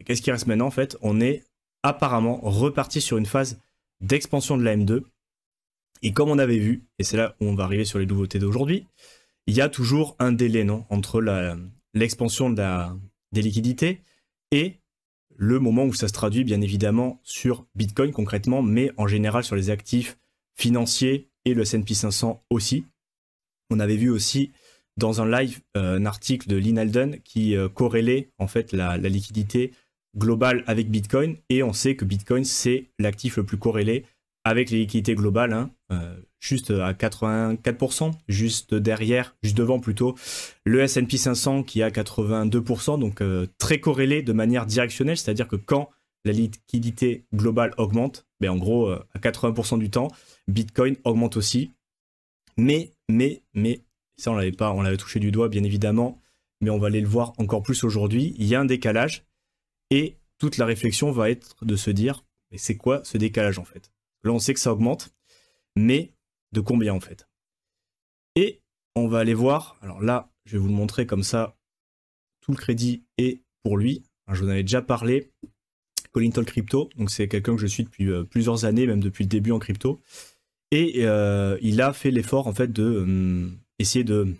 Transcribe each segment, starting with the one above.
Et qu'est-ce qui reste maintenant en fait? On est apparemment reparti sur une phase d'expansion de la M2. Et comme on avait vu, et c'est là où on va arriver sur les nouveautés d'aujourd'hui, il y a toujours un délai entre l'expansion des liquidités et le moment où ça se traduit bien évidemment sur Bitcoin concrètement, mais en général sur les actifs financiers et le S&P 500 aussi. On avait vu aussi dans un live un article de Lynn Alden qui corrélait en fait la liquidité globale avec Bitcoin, et on sait que Bitcoin c'est l'actif le plus corrélé avec les liquidités globales, juste à 84%, juste derrière, juste devant plutôt, le S&P 500 qui est à 82%, donc très corrélé de manière directionnelle, c'est-à-dire que quand la liquidité globale augmente, ben en gros, à 80% du temps, Bitcoin augmente aussi. Mais, ça on l'avait touché du doigt bien évidemment, mais on va aller le voir encore plus aujourd'hui, il y a un décalage, et toute la réflexion va être de se dire, mais c'est quoi ce décalage en fait? Là on sait que ça augmente, mais de combien en fait? Et on va aller voir, alors là je vais vous le montrer comme ça, tout le crédit est pour lui. Alors, je vous en avais déjà parlé, Colin Talk Crypto, donc c'est quelqu'un que je suis depuis plusieurs années, même depuis le début en crypto. Et il a fait l'effort en fait de essayer de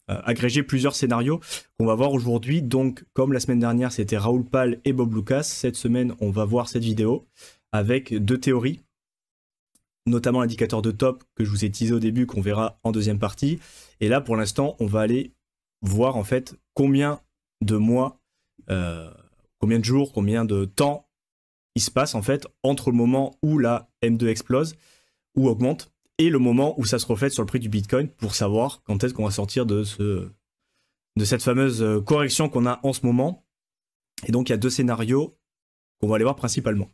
agréger plusieurs scénarios qu'on va voir aujourd'hui. Donc comme la semaine dernière c'était Raoul Pal et Bob Lucas, cette semaine on va voir cette vidéo avec deux théories, notamment l'indicateur de top que je vous ai teasé au début, qu'on verra en deuxième partie. Et là pour l'instant on va aller voir en fait combien de mois, combien de jours, combien de temps il se passe en fait entre le moment où la M2 explose ou augmente et le moment où ça se reflète sur le prix du Bitcoin, pour savoir quand est-ce qu'on va sortir de cette fameuse correction qu'on a en ce moment. Et donc il y a deux scénarios qu'on va aller voir principalement.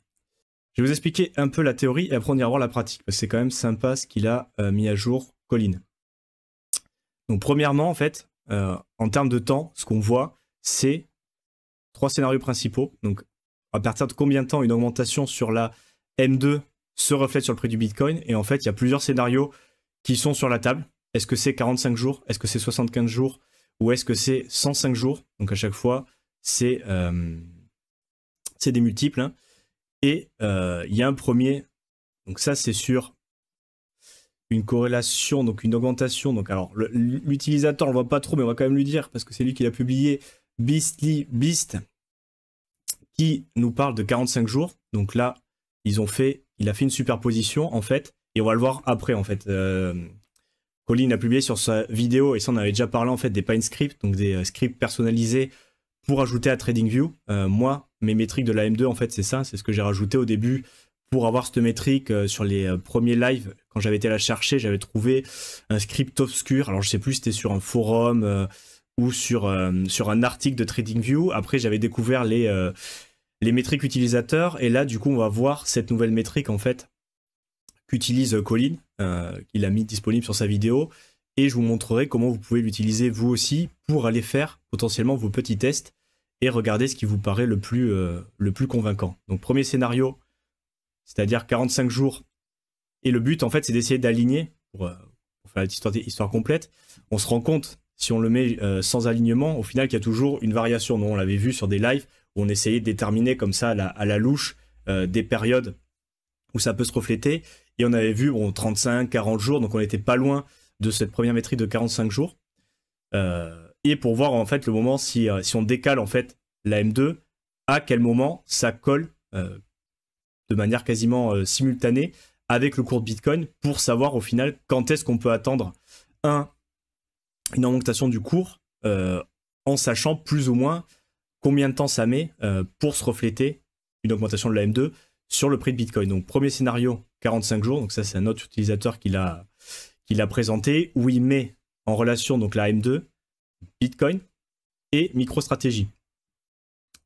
Je vais vous expliquer un peu la théorie et après on ira voir la pratique, parce que c'est quand même sympa ce qu'il a mis à jour Colin. Donc premièrement en fait, en termes de temps, ce qu'on voit c'est trois scénarios principaux. Donc à partir de combien de temps une augmentation sur la M2 se reflète sur le prix du Bitcoin. Et en fait, il y a plusieurs scénarios qui sont sur la table. Est-ce que c'est 45 jours? Est-ce que c'est 75 jours? Ou est-ce que c'est 105 jours? Donc à chaque fois, c'est des multiples. Hein. Et il y a un premier. Donc ça, c'est sur une corrélation, donc une augmentation. Donc alors, l'utilisateur, on ne le voit pas trop, mais on va quand même lui dire, parce que c'est lui qui l'a publié, Beastly Beast, qui nous parle de 45 jours. Donc là, il a fait une superposition en fait, et on va le voir après en fait. Colin a publié sur sa vidéo, et ça on avait déjà parlé en fait, des Pine Scripts, donc des scripts personnalisés pour ajouter à TradingView. Moi, mes métriques de la M2 en fait c'est ça, c'est ce que j'ai rajouté au début pour avoir cette métrique sur les premiers lives. Quand j'avais été la chercher, j'avais trouvé un script obscur, alors je sais plus si c'était sur un forum ou sur un article de TradingView. Après j'avais découvert les métriques utilisateurs, et là du coup on va voir cette nouvelle métrique en fait qu'utilise Colin, qu'il a mis disponible sur sa vidéo, et je vous montrerai comment vous pouvez l'utiliser vous aussi pour aller faire potentiellement vos petits tests et regarder ce qui vous paraît le plus convaincant. Donc premier scénario, c'est-à-dire 45 jours, et le but en fait c'est d'essayer d'aligner pour faire l'histoire complète. On se rend compte, si on le met sans alignement, au final qu'il y a toujours une variation. Nous on l'avait vu sur des lives où on essayait de déterminer comme ça à la louche des périodes où ça peut se refléter, et on avait vu 35, 40 jours, donc on n'était pas loin de cette première métrique de 45 jours. Et pour voir en fait le moment, si on décale en fait la M2, à quel moment ça colle de manière quasiment simultanée avec le cours de Bitcoin, pour savoir au final quand est-ce qu'on peut attendre une augmentation du cours, en sachant plus ou moins combien de temps ça met pour se refléter une augmentation de la M2 sur le prix de Bitcoin. Donc premier scénario, 45 jours, donc ça c'est un autre utilisateur qui l'a présenté, où il met en relation donc la M2, Bitcoin et MicroStrategy,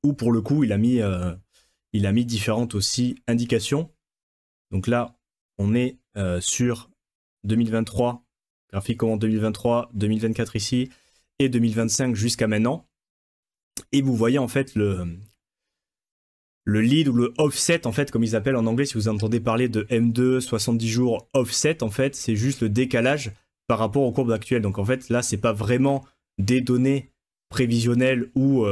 où pour le coup il a mis différentes aussi indications. Donc là on est sur 2023, graphique en 2023, 2024 ici, et 2025 jusqu'à maintenant. Et vous voyez en fait le lead ou le offset en fait, comme ils appellent en anglais. Si vous entendez parler de M2 70 jours offset, en fait c'est juste le décalage par rapport aux courbes actuelles. Donc en fait là c'est pas vraiment des données prévisionnelles ou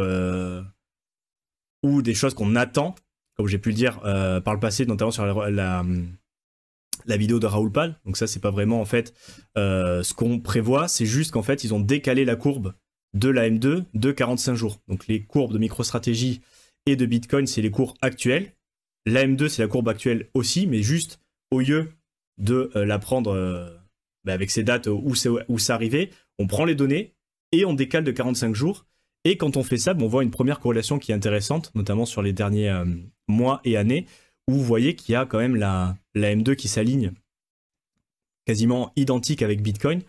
ou des choses qu'on attend, comme j'ai pu le dire par le passé, notamment sur la vidéo de Raoul Pal. Donc ça, c'est pas vraiment en fait ce qu'on prévoit, c'est juste qu'en fait, ils ont décalé la courbe de la M2 de 45 jours. Donc les courbes de MicroStrategy et de Bitcoin, c'est les courbes actuelles. La M2, c'est la courbe actuelle aussi, mais juste au lieu de la prendre avec ces dates où c'est arrivé, on prend les données et on décale de 45 jours. Et quand on fait ça, on voit une première corrélation qui est intéressante, notamment sur les derniers mois et années, où vous voyez qu'il y a quand même la M2 qui s'aligne quasiment identique avec Bitcoin,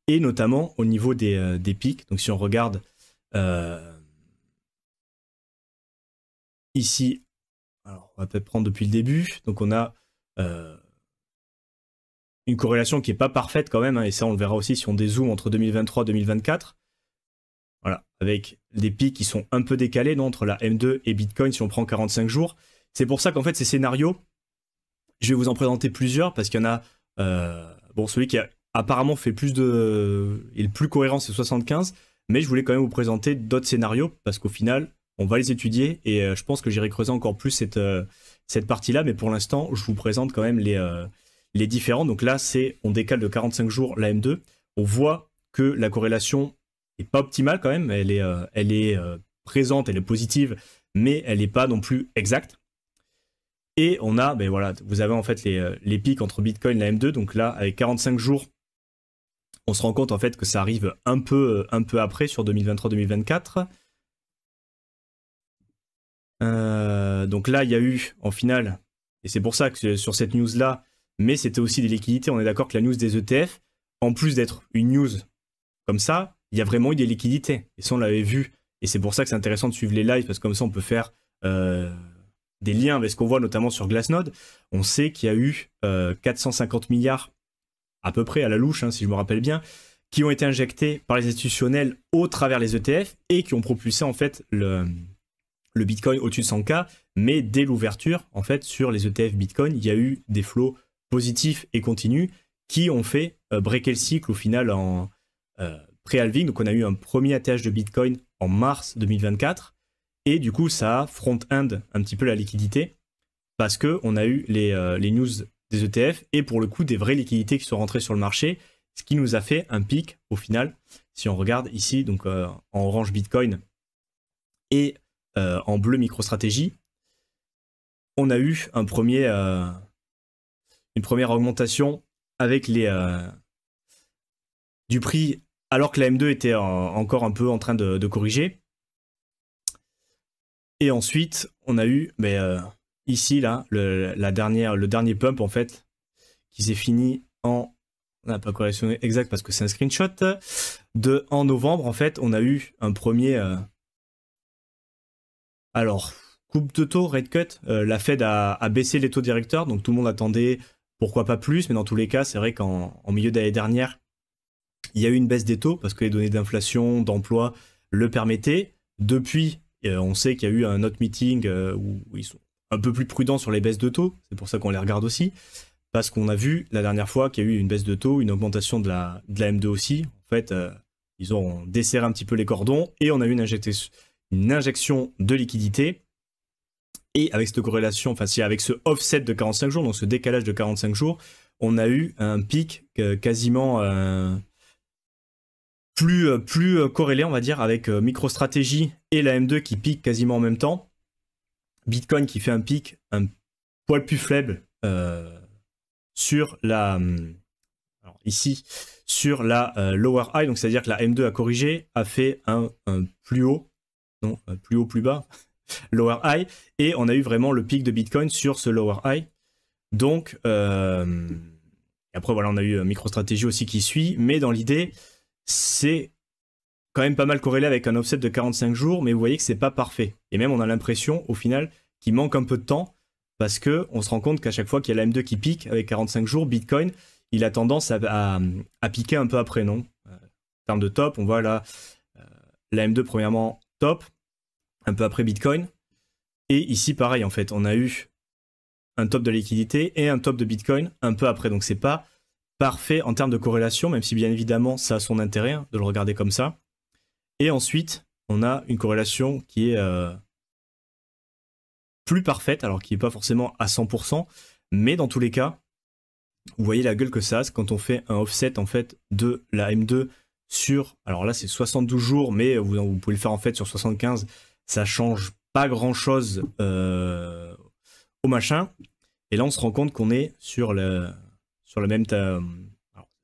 et notamment au niveau des pics. Donc si on regarde ici, alors on va peut-être prendre depuis le début, donc on a une corrélation qui n'est pas parfaite quand même, hein, et ça on le verra aussi si on dézoome entre 2023 et 2024. Voilà, avec des pics qui sont un peu décalés entre la M2 et Bitcoin si on prend 45 jours. C'est pour ça qu'en fait ces scénarios, je vais vous en présenter plusieurs parce qu'il y en a, celui qui a apparemment fait est le plus cohérent, c'est 75, mais je voulais quand même vous présenter d'autres scénarios parce qu'au final, on va les étudier et je pense que j'irai creuser encore plus cette partie-là, mais pour l'instant, je vous présente quand même les différents. Donc là, on décale de 45 jours la M2. On voit que la corrélation n'est pas optimale quand même, elle est présente, elle est positive, mais elle n'est pas non plus exacte. Et on a, vous avez en fait les pics entre Bitcoin et la M2. Donc là, avec 45 jours, on se rend compte en fait que ça arrive un peu après sur 2023-2024. Donc là, il y a eu en finale, et c'est pour ça que sur cette news-là, mais c'était aussi des liquidités. On est d'accord que la news des ETF, en plus d'être une news comme ça, il y a vraiment eu des liquidités. Et ça, on l'avait vu. Et c'est pour ça que c'est intéressant de suivre les lives, parce que comme ça, on peut faire des liens avec ce qu'on voit notamment sur Glassnode. On sait qu'il y a eu 450 milliards, à peu près à la louche, hein, si je me rappelle bien, qui ont été injectés par les institutionnels au travers les ETF et qui ont propulsé en fait le Bitcoin au-dessus de 100K. Mais dès l'ouverture, en fait, sur les ETF Bitcoin, il y a eu des flots positifs et continus qui ont fait breaker le cycle au final en pré-halving. Donc on a eu un premier ATH de Bitcoin en mars 2024. Et du coup, ça a front-end un petit peu la liquidité parce qu'on a eu les news des ETF et pour le coup, des vraies liquidités qui sont rentrées sur le marché, ce qui nous a fait un pic au final. Si on regarde ici, donc en orange Bitcoin et en bleu MicroStrategy, on a eu une première augmentation avec du prix alors que la M2 était encore un peu en train de corriger. Et ensuite, on a eu ici, là, le dernier pump, en fait, qui s'est fini on n'a pas correctionné exact parce que c'est un screenshot, en novembre, en fait, on a eu un premier... coupe de taux, rate cut, la Fed a baissé les taux directeurs, donc tout le monde attendait pourquoi pas plus, mais dans tous les cas, c'est vrai qu'en milieu d'année dernière, il y a eu une baisse des taux parce que les données d'inflation, d'emploi le permettaient. Depuis, on sait qu'il y a eu un autre meeting où ils sont un peu plus prudents sur les baisses de taux. C'est pour ça qu'on les regarde aussi. Parce qu'on a vu la dernière fois qu'il y a eu une baisse de taux, une augmentation de la M2 aussi. En fait, ils ont desserré un petit peu les cordons et on a eu une injection de liquidité. Et avec cette corrélation, avec ce offset de 45 jours, donc ce décalage de 45 jours, on a eu un pic quasiment... plus corrélé, on va dire, avec MicroStrategy et la M2 qui piquent quasiment en même temps. Bitcoin qui fait un pic un poil plus faible sur la lower high, donc c'est-à-dire que la M2 a corrigé, a fait un plus haut, plus bas, lower high, et on a eu vraiment le pic de Bitcoin sur ce lower high. Donc, après voilà, on a eu MicroStrategy aussi qui suit, mais dans l'idée, c'est quand même pas mal corrélé avec un offset de 45 jours, mais vous voyez que c'est pas parfait. Et même on a l'impression au final qu'il manque un peu de temps parce qu'on se rend compte qu'à chaque fois qu'il y a la M2 qui pique avec 45 jours, Bitcoin, il a tendance à piquer un peu après, non ? En termes de top, on voit là la M2 premièrement top, un peu après Bitcoin. Et ici pareil en fait, on a eu un top de liquidité et un top de Bitcoin un peu après. Donc c'est pas parfait en termes de corrélation, même si bien évidemment ça a son intérêt de le regarder comme ça. Et ensuite, on a une corrélation qui est plus parfaite, alors qui n'est pas forcément à 100%, mais dans tous les cas, vous voyez la gueule que ça a quand on fait un offset en fait de la M2 sur, alors là c'est 72 jours, mais vous pouvez le faire en fait sur 75, ça change pas grand chose au machin. Et là on se rend compte qu'on est sur le même,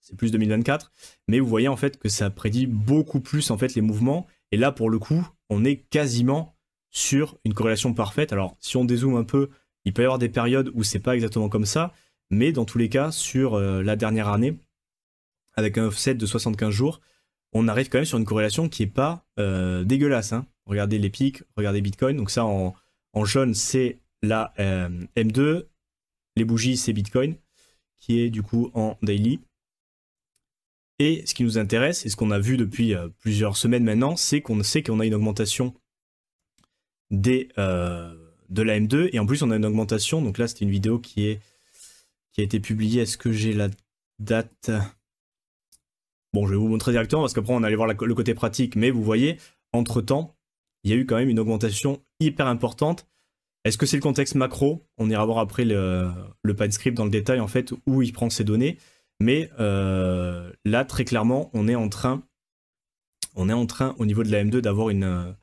c'est plus 2024, mais vous voyez en fait que ça prédit beaucoup plus en fait les mouvements. Et là pour le coup, on est quasiment sur une corrélation parfaite. Alors si on dézoome un peu, il peut y avoir des périodes où c'est pas exactement comme ça, mais dans tous les cas, sur la dernière année, avec un offset de 75 jours, on arrive quand même sur une corrélation qui est pas dégueulasse. Hein. Regardez les pics, regardez Bitcoin. Donc ça, en jaune, c'est la M2. Les bougies, c'est Bitcoin, qui est du coup en daily. Et ce qui nous intéresse, et ce qu'on a vu depuis plusieurs semaines maintenant, c'est qu'on sait qu'on a une augmentation de la M2. Et en plus, on a une augmentation. Donc là, c'était une vidéo qui a été publiée. Est-ce que j'ai la date? Bon, je vais vous montrer directement parce qu'après, on allait voir le côté pratique. Mais vous voyez, entre-temps, il y a eu quand même une augmentation hyper importante. Est-ce que c'est le contexte macro? On ira voir après le PineScript dans le détail, en fait, où il prend ses données. Mais là, très clairement, on est en train, au niveau de la M2, d'avoir une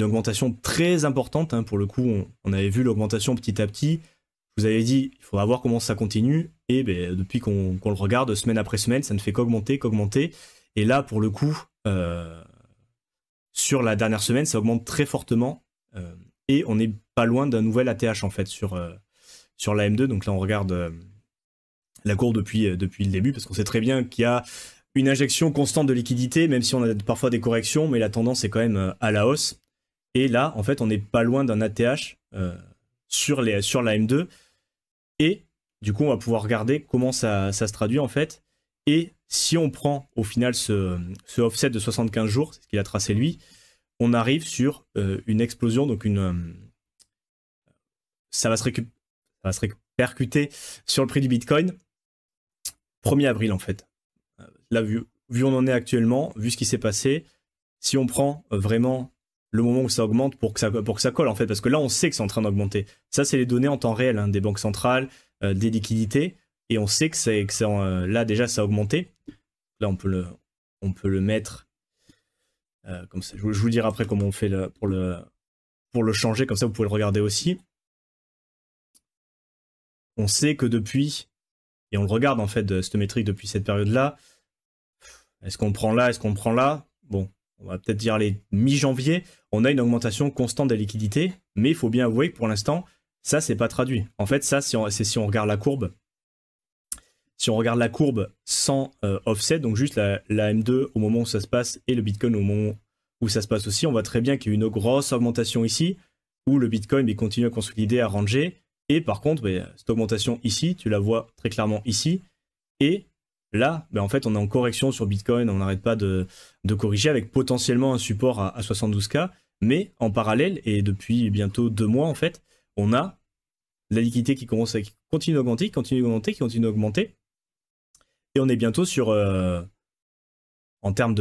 augmentation très importante. Hein. Pour le coup, on avait vu l'augmentation petit à petit. Je vous avais dit, il faudra voir comment ça continue. Et ben, depuis qu'on le regarde, semaine après semaine, ça ne fait qu'augmenter, qu'augmenter. Et là, pour le coup, sur la dernière semaine, ça augmente très fortement. Et on n'est pas loin d'un nouvel ATH, en fait, sur la M2. Donc là, on regarde la courbe depuis le début, parce qu'on sait très bien qu'il y a une injection constante de liquidité, même si on a parfois des corrections, mais la tendance est quand même à la hausse. Et là, en fait, on n'est pas loin d'un ATH sur la M2. Et du coup, on va pouvoir regarder comment ça se traduit, en fait. Et si on prend, au final, ce offset de 75 jours, c'est ce qu'il a tracé lui, on arrive sur une explosion, donc ça va se répercuter sur le prix du Bitcoin 1er avril, en fait. Là, vu où on en est actuellement, vu ce qui s'est passé, si on prend vraiment le moment où ça augmente pour que ça colle, en fait, parce que là, on sait que c'est en train d'augmenter. Ça, c'est les données en temps réel, hein, des banques centrales, des liquidités, et on sait que là, déjà, ça a augmenté. Là, on peut le mettre comme ça. Je vous dirai après comment on fait pour le changer, comme ça, vous pouvez le regarder aussi. On sait que depuis, et on le regarde, en fait, de cette métrique depuis cette période-là, est-ce qu'on prend là, est-ce qu'on prend là? Bon, on va peut-être dire les mi-janvier, on a une augmentation constante des liquidités, mais il faut bien avouer que pour l'instant, ça, c'est pas traduit. En fait, ça, c'est si on regarde la courbe. Si on regarde la courbe sans offset, donc juste la M2 au moment où ça se passe et le Bitcoin au moment où ça se passe aussi, on voit très bien qu'il y a une grosse augmentation ici, où le Bitcoin continue à consolider, à ranger. Et par contre, cette augmentation ici, tu la vois très clairement ici. Et là, en fait, on est en correction sur Bitcoin, on n'arrête pas de corriger avec potentiellement un support à 72K. Mais en parallèle, et depuis bientôt 2 mois, en fait, on a la liquidité qui continue à augmenter, qui continue à augmenter. Et on est bientôt sur, en termes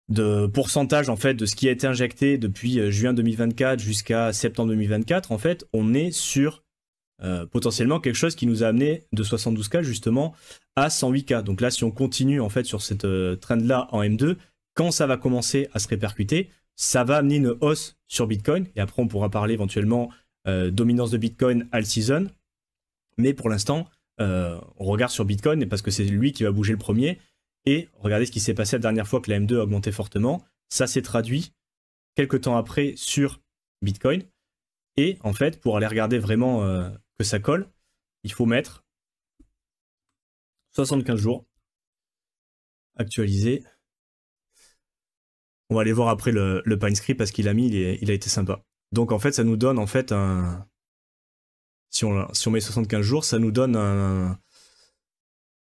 de pourcentage, en fait, de ce qui a été injecté depuis juin 2024 jusqu'à septembre 2024, en fait, on est sur potentiellement quelque chose qui nous a amené de 72K justement à 108K. Donc là, si on continue en fait sur cette trend-là en M2, quand ça va commencer à se répercuter, ça va amener une hausse sur Bitcoin. Et après, on pourra parler éventuellement dominance de Bitcoin all season. Mais pour l'instant, on regarde sur Bitcoin parce que c'est lui qui va bouger le premier. Et regardez ce qui s'est passé la dernière fois que la M2 a augmenté fortement. Ça s'est traduit quelques temps après sur Bitcoin. Et en fait, pour aller regarder vraiment que ça colle, il faut mettre 75 jours. Actualiser. On va aller voir après le PineScript parce qu'il a mis, il a été sympa. Donc en fait, ça nous donne en fait un... Si on met 75 jours, ça nous donne un...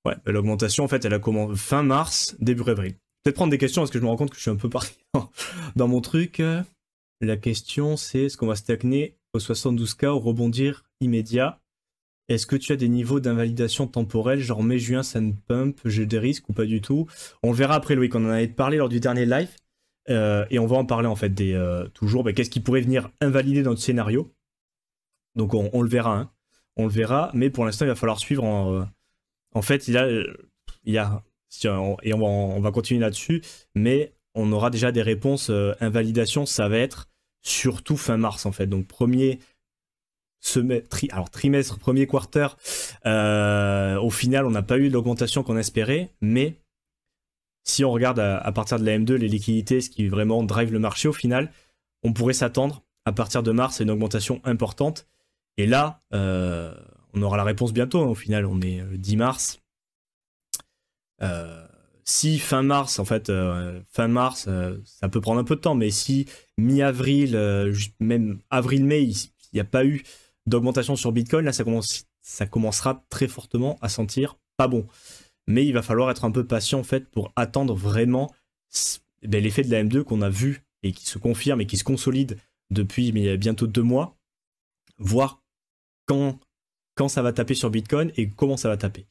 Ouais, l'augmentation en fait, elle a commencé fin mars, début avril. Peut-être prendre des questions parce que je me rends compte que je suis un peu parti dans mon truc. La question c'est, est-ce qu'on va stagner au 72K ou rebondir immédiat? Est-ce que tu as des niveaux d'invalidation temporelle, genre mai, juin, ça ne pump, j'ai des risques ou pas du tout? On le verra après, Loïc, on en avait parlé lors du dernier live. Et on va en parler en fait toujours. Qu'est-ce qui pourrait venir invalider notre scénario? Donc on le verra, hein. On le verra, mais pour l'instant il va falloir suivre. En fait, et on va continuer là-dessus, mais on aura déjà des réponses. Invalidation, ça va être surtout fin mars en fait. Donc trimestre, premier quarter, au final on n'a pas eu l'augmentation qu'on espérait, mais si on regarde à partir de la M2 les liquidités, ce qui vraiment drive le marché au final, on pourrait s'attendre à partir de mars à une augmentation importante. Et là, on aura la réponse bientôt, hein, au final on est le 10 mars. Si fin mars, en fait, ça peut prendre un peu de temps, mais si mi-avril, même avril-mai, il n'y a pas eu d'augmentation sur Bitcoin, là ça commencera très fortement à sentir pas bon. Mais il va falloir être un peu patient en fait pour attendre vraiment l'effet de la M2 qu'on a vu et qui se confirme et qui se consolide depuis bientôt 2 mois, voir quand ça va taper sur Bitcoin et comment ça va taper.